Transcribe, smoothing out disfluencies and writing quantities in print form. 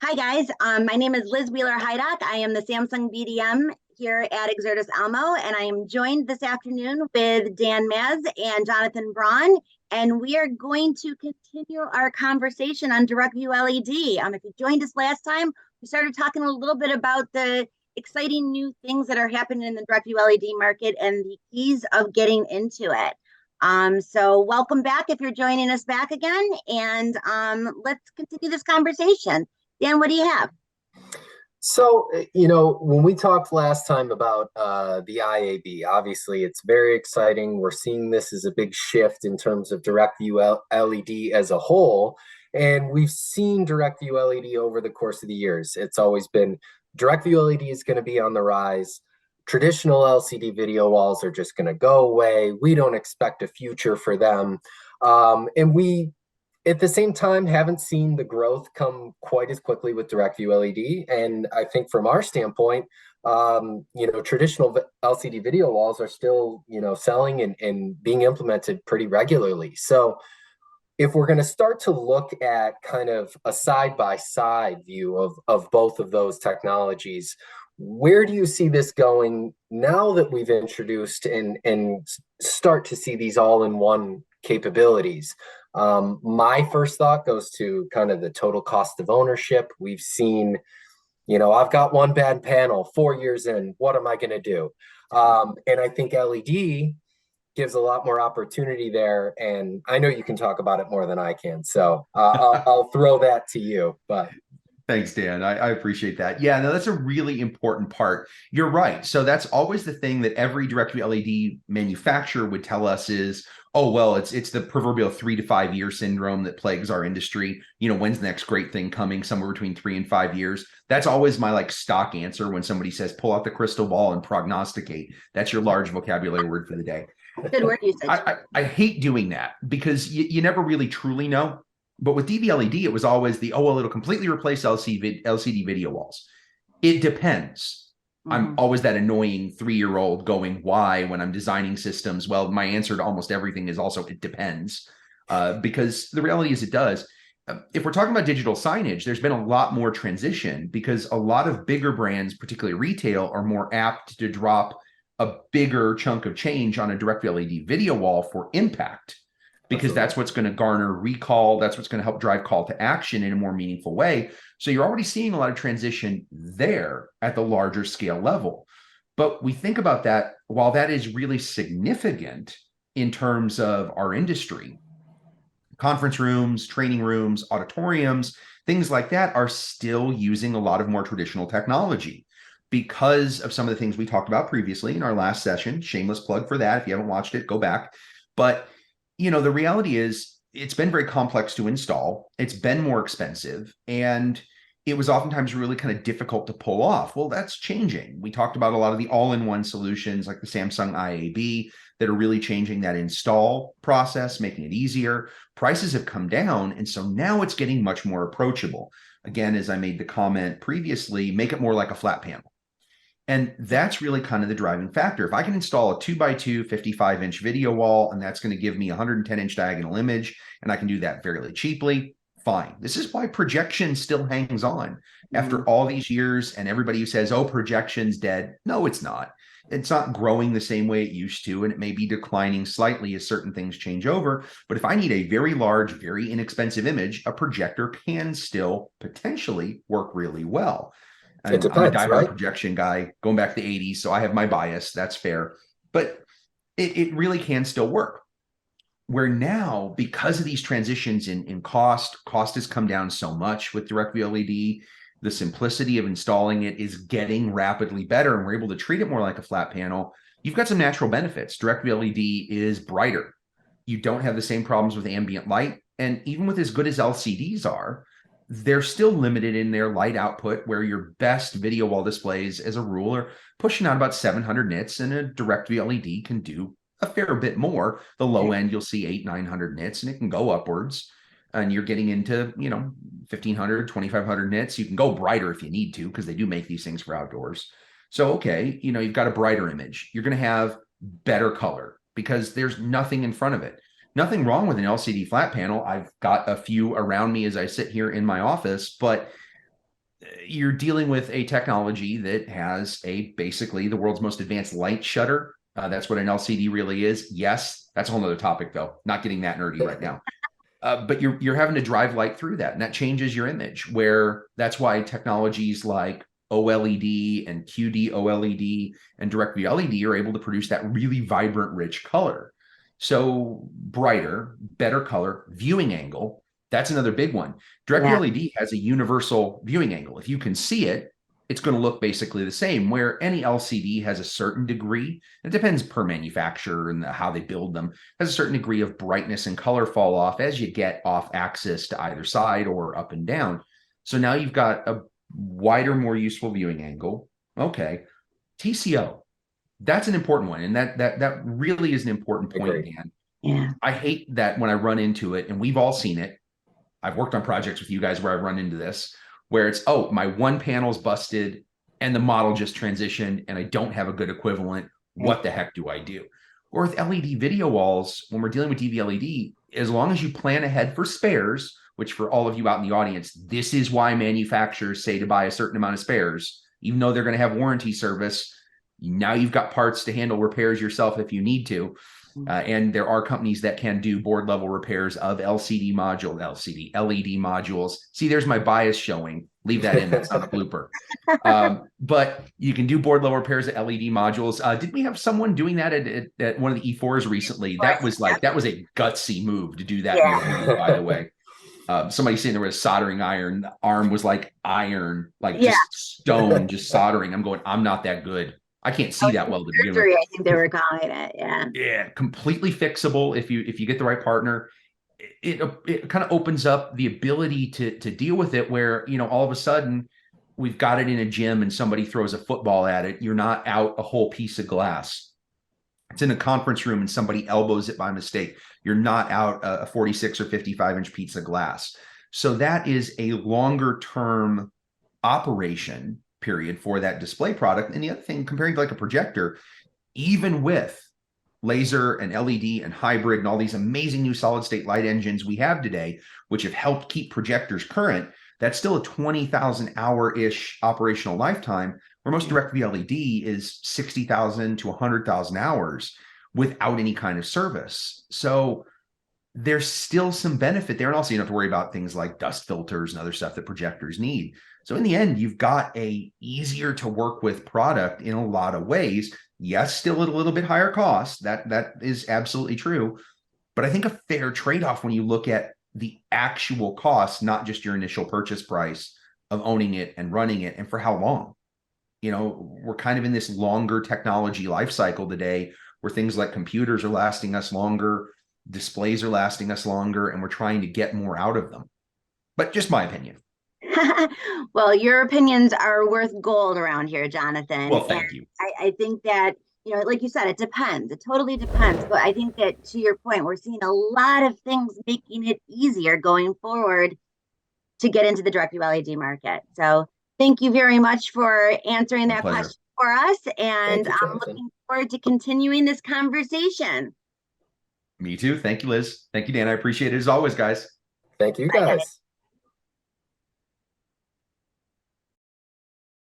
Hi guys, my name is Liz Wheeler Hydock. I am the Samsung BDM here at Exertis Almo, and I am joined this afternoon with Dan Maz and Jonathan Braun, and we are going to continue our conversation on DirectView LED. If you joined us last time, we started talking a little bit about the exciting new things that are happening in the DirectView LED market and the ease of getting into it. So welcome back if you're joining us back again, and let's continue this conversation. Dan, what do you have? So, when we talked last time about the IAB, obviously it's very exciting. We're seeing this as a big shift in terms of DirectView LED as a whole. And we've seen DirectView LED over the course of the years. It's always been DirectView LED is going to be on the rise. Traditional LCD video walls are just going to go away. We don't expect a future for them. And we at the same time, haven't seen the growth come quite as quickly with DirectView LED. And I think from our standpoint, traditional LCD video walls are still, selling and being implemented pretty regularly. So if we're going to start to look at kind of a side-by-side view of both of those technologies, where do you see this going now that we've introduced and start to see these all-in-one capabilities? My first thought goes to kind of the total cost of ownership. We've seen, I've got one bad panel 4 years in. What am I going to do? And I think LED gives a lot more opportunity there. And I know you can talk about it more than I can. So I'll throw that to you. But thanks, Dan. I appreciate that. Yeah, no, that's a really important part. You're right. So that's always the thing that every DirectView LED manufacturer would tell us is, oh, well, it's the proverbial 3 to 5 year syndrome that plagues our industry. When's the next great thing coming? Somewhere between 3 and 5 years. That's always my stock answer when somebody says, pull out the crystal ball and prognosticate. That's your large vocabulary word for the day. Good word usage. I hate doing that because you never really truly know. But with DVLED, it was always it'll completely replace LCD video walls. It depends. I'm always that annoying 3-year-old going, why, when I'm designing systems? Well, my answer to almost everything is also, it depends. Because the reality is it does. If we're talking about digital signage, there's been a lot more transition because a lot of bigger brands, particularly retail, are more apt to drop a bigger chunk of change on a DirectView LED video wall for impact. Because that's what's going to garner recall. That's what's going to help drive call to action in a more meaningful way. So you're already seeing a lot of transition there at the larger scale level. But we think about that, while that is really significant in terms of our industry, conference rooms, training rooms, auditoriums, things like that are still using a lot of more traditional technology because of some of the things we talked about previously in our last session. Shameless plug for that. If you haven't watched it, go back. But the reality is it's been very complex to install. It's been more expensive, and it was oftentimes really kind of difficult to pull off. Well, that's changing. We talked about a lot of the all-in-one solutions like the Samsung IAB that are really changing that install process, making it easier. Prices have come down, and so now it's getting much more approachable. Again, as I made the comment previously, make it more like a flat panel. And that's really kind of the driving factor. If I can install a 2x2 55-inch video wall, and that's going to give me a 110-inch diagonal image, and I can do that fairly cheaply, fine. This is why projection still hangs on after all these years, and everybody who says, oh, projection's dead. No, it's not. It's not growing the same way it used to, and it may be declining slightly as certain things change over. But if I need a very large, very inexpensive image, a projector can still potentially work really well. It depends, I'm a diehard right? projection guy going back to the 80s, so I have my bias. That's fair. But it really can still work. Where now, because of these transitions in cost has come down so much with DirectView LED. The simplicity of installing it is getting rapidly better, and we're able to treat it more like a flat panel. You've got some natural benefits. DirectView LED is brighter. You don't have the same problems with ambient light. And even with as good as LCDs are, they're still limited in their light output, where your best video wall displays, as a rule, are pushing out about 700 nits, and a DirectView LED can do a fair bit more. The low end, you'll see 800-900 nits, and it can go upwards. And you're getting into, 1,500, 2,500 nits. You can go brighter if you need to, because they do make these things for outdoors. So, okay, you've got a brighter image. You're going to have better color because there's nothing in front of it. Nothing wrong with an LCD flat panel. I've got a few around me as I sit here in my office, but you're dealing with a technology that has basically the world's most advanced light shutter. That's what an LCD really is. Yes, that's a whole nother topic though. Not getting that nerdy right now. But you're having to drive light through that, and that changes your image. Where that's why technologies like OLED and QD OLED and direct view LED are able to produce that really vibrant, rich color. So brighter, better color, viewing angle. That's another big one. Direct view LED has a universal viewing angle. If you can see it, it's going to look basically the same, where any LCD has a certain degree. It depends per manufacturer and how they build them, has a certain degree of brightness and color fall off as you get off axis to either side or up and down. So now you've got a wider, more useful viewing angle. Okay. TCO. That's an important one. And that really is an important point, Dan. Yeah. I hate that when I run into it, and we've all seen it. I've worked on projects with you guys where I've run into this, where it's, oh, my one panel's busted and the model just transitioned and I don't have a good equivalent. What the heck do I do? Or with LED video walls, when we're dealing with DV LED, as long as you plan ahead for spares, which for all of you out in the audience, this is why manufacturers say to buy a certain amount of spares, even though they're going to have warranty service. Now you've got parts to handle repairs yourself if you need to. And there are companies that can do board level repairs of LED modules. See, there's my bias showing. Leave that in. That's not a blooper. But you can do board level repairs of LED modules. Did we have someone doing that at one of the E4s recently? That was a gutsy move to do that. Yeah. By the way, somebody sitting there with a soldering iron. The arm was like iron, just stone, just soldering. I'm going, I'm not that good. I can't see that well to begin with. I think they were calling it. Yeah. Yeah, completely fixable if you get the right partner. It kind of opens up the ability to deal with it, where all of a sudden we've got it in a gym and somebody throws a football at it. You're not out a whole piece of glass. It's in a conference room and somebody elbows it by mistake. You're not out a 46 or 55-inch piece of glass. So that is a longer term operation period for that display product. And the other thing, comparing to like a projector, even with laser and LED and hybrid and all these amazing new solid state light engines we have today, which have helped keep projectors current, that's still a 20,000 hour-ish operational lifetime, where most direct view LED is 60,000 to 100,000 hours without any kind of service. So there's still some benefit there. And also, you don't have to worry about things like dust filters and other stuff that projectors need. So in the end, you've got a easier to work with product in a lot of ways. Yes, still at a little bit higher cost. That is absolutely true. But I think a fair trade-off when you look at the actual cost, not just your initial purchase price of owning it and running it, and for how long. We're kind of in this longer technology life cycle today, where things like computers are lasting us longer, displays are lasting us longer, and we're trying to get more out of them. But just my opinion. Well, your opinions are worth gold around here, Jonathan. Well, thank you. I think that, like you said, it depends. It totally depends. But I think that, to your point, we're seeing a lot of things making it easier going forward to get into the direct view LED market. So thank you very much for answering that question for us. And I'm looking forward to continuing this conversation. Me too. Thank you, Liz. Thank you, Dan. I appreciate it as always, guys. Thank you, guys.